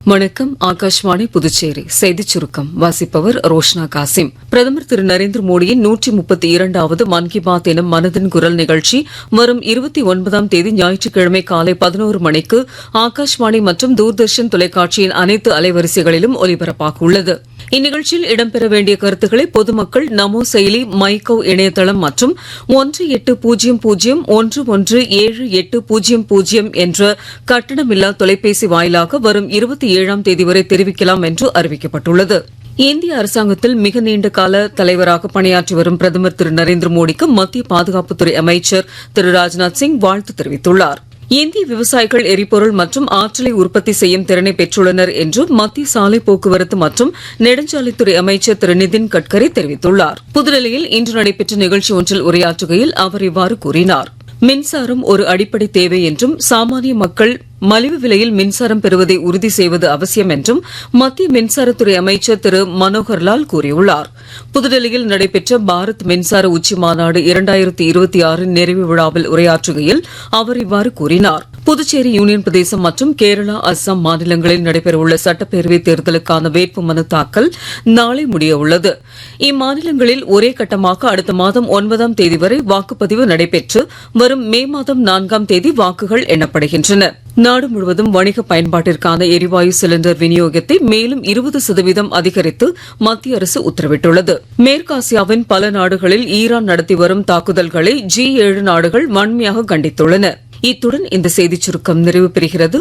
வணக்கம். ஆகாஷ்வாணி புதுச்சேரி செய்திச் சுருக்கம் வாசிப்பவர் ரோஷ்னா காசிம். பிரதமர் திரு நரேந்திர மோடியின் 132வது மன் கி பாத் எனும் மனதின் குரல் நிகழ்ச்சி வரும் 29ஆம் தேதி ஞாயிற்றுக்கிழமை காலை 11 மணிக்கு ஆகாஷ்வாணி மற்றும் தூர்தர்ஷன் தொலைக்காட்சியின் அனைத்து அலைவரிசைகளிலும் ஒலிபரப்பாக உள்ளது. இந்நிகழ்ச்சியில் இடம்பெற வேண்டிய கருத்துக்களை பொதுமக்கள் நமோ செயலி, மைகவ் இணையதளம் மற்றும் 1800117800 என்ற கட்டணமில்லா தொலைபேசி வாயிலாக வரும் 27ஆம் தேதி வரை தெரிவிக்கலாம் என்று அறிவிக்கப்பட்டுள்ளது. இந்திய அரசாங்கத்தில் மிக நீண்ட கால தலைவராக பணியாற்றி வரும் பிரதமர் திரு நரேந்திர மோடிக்கு மத்திய பாதுகாப்புத்துறை அமைச்சர் திரு ராஜ்நாத் சிங் வாழ்த்து தெரிவித்துள்ளார். இந்திய விவசாயிகள் எரிபொருள் மற்றும் ஆற்றலை உற்பத்தி செய்யும் திறனை பெற்றுள்ளனர் என்று மத்திய சாலை போக்குவரத்து மற்றும் நெடுஞ்சாலைத்துறை அமைச்சர் திரு நிதின் கட்கரி தெரிவித்துள்ளார். புதுடெல்லியில் இன்று நடைபெற்ற நிகழ்ச்சி ஒன்றில் உரையாற்றுகையில் அவர் இவ்வாறு கூறினார். மின்சாரம் ஒரு அடிப்படை தேவை என்றும் சாமானிய மக்கள் மலிவு விலையில் மின்சாரம் பெறுவதை உறுதி செய்வது அவசியம் என்றும் மத்திய மின்சாரத்துறை அமைச்சர் திரு மனோகர்லால் கூறியுள்ளார். புதுடெல்லியில் நடைபெற்ற பாரத் மின்சார உச்சி மாநாடு 2026 நிறைவு விழாவில் உரையாற்றுகையில் அவர் இவ்வாறு கூறினார். புதுச்சேரி யூனியன் பிரதேசம் மற்றும் கேரளா, அஸ்ஸாம் மாநிலங்களில் நடைபெறவுள்ள சட்டப்பேரவைத் தேர்தலுக்கான வேட்புமனு தாக்கல் நாளை முடிய உள்ளது. இம்மாநிலங்களில் ஒரே கட்டமாக அடுத்த மாதம் 9ஆம் தேதி வரை வாக்குப்பதிவு நடைபெற்று வரும் மே மாதம் 4ஆம் தேதி வாக்குகள் எண்ணப்படுகின்றன. நாடு முழுவதும் வணிக பயன்பாட்டிற்கான எரிவாயு சிலிண்டர் விநியோகத்தை மேலும் 20% அதிகரித்து மத்திய அரசு உத்தரவிட்டுள்ளது. மேற்காசியாவின் பல நாடுகளில் ஈரான் நடத்தி வரும் தாக்குதல்களை G7 நாடுகள் வன்மையாக கண்டித்துள்ளன. இத்துடன் இந்த செய்திச் சுருக்கம் நிறைவு பெறுகிறது.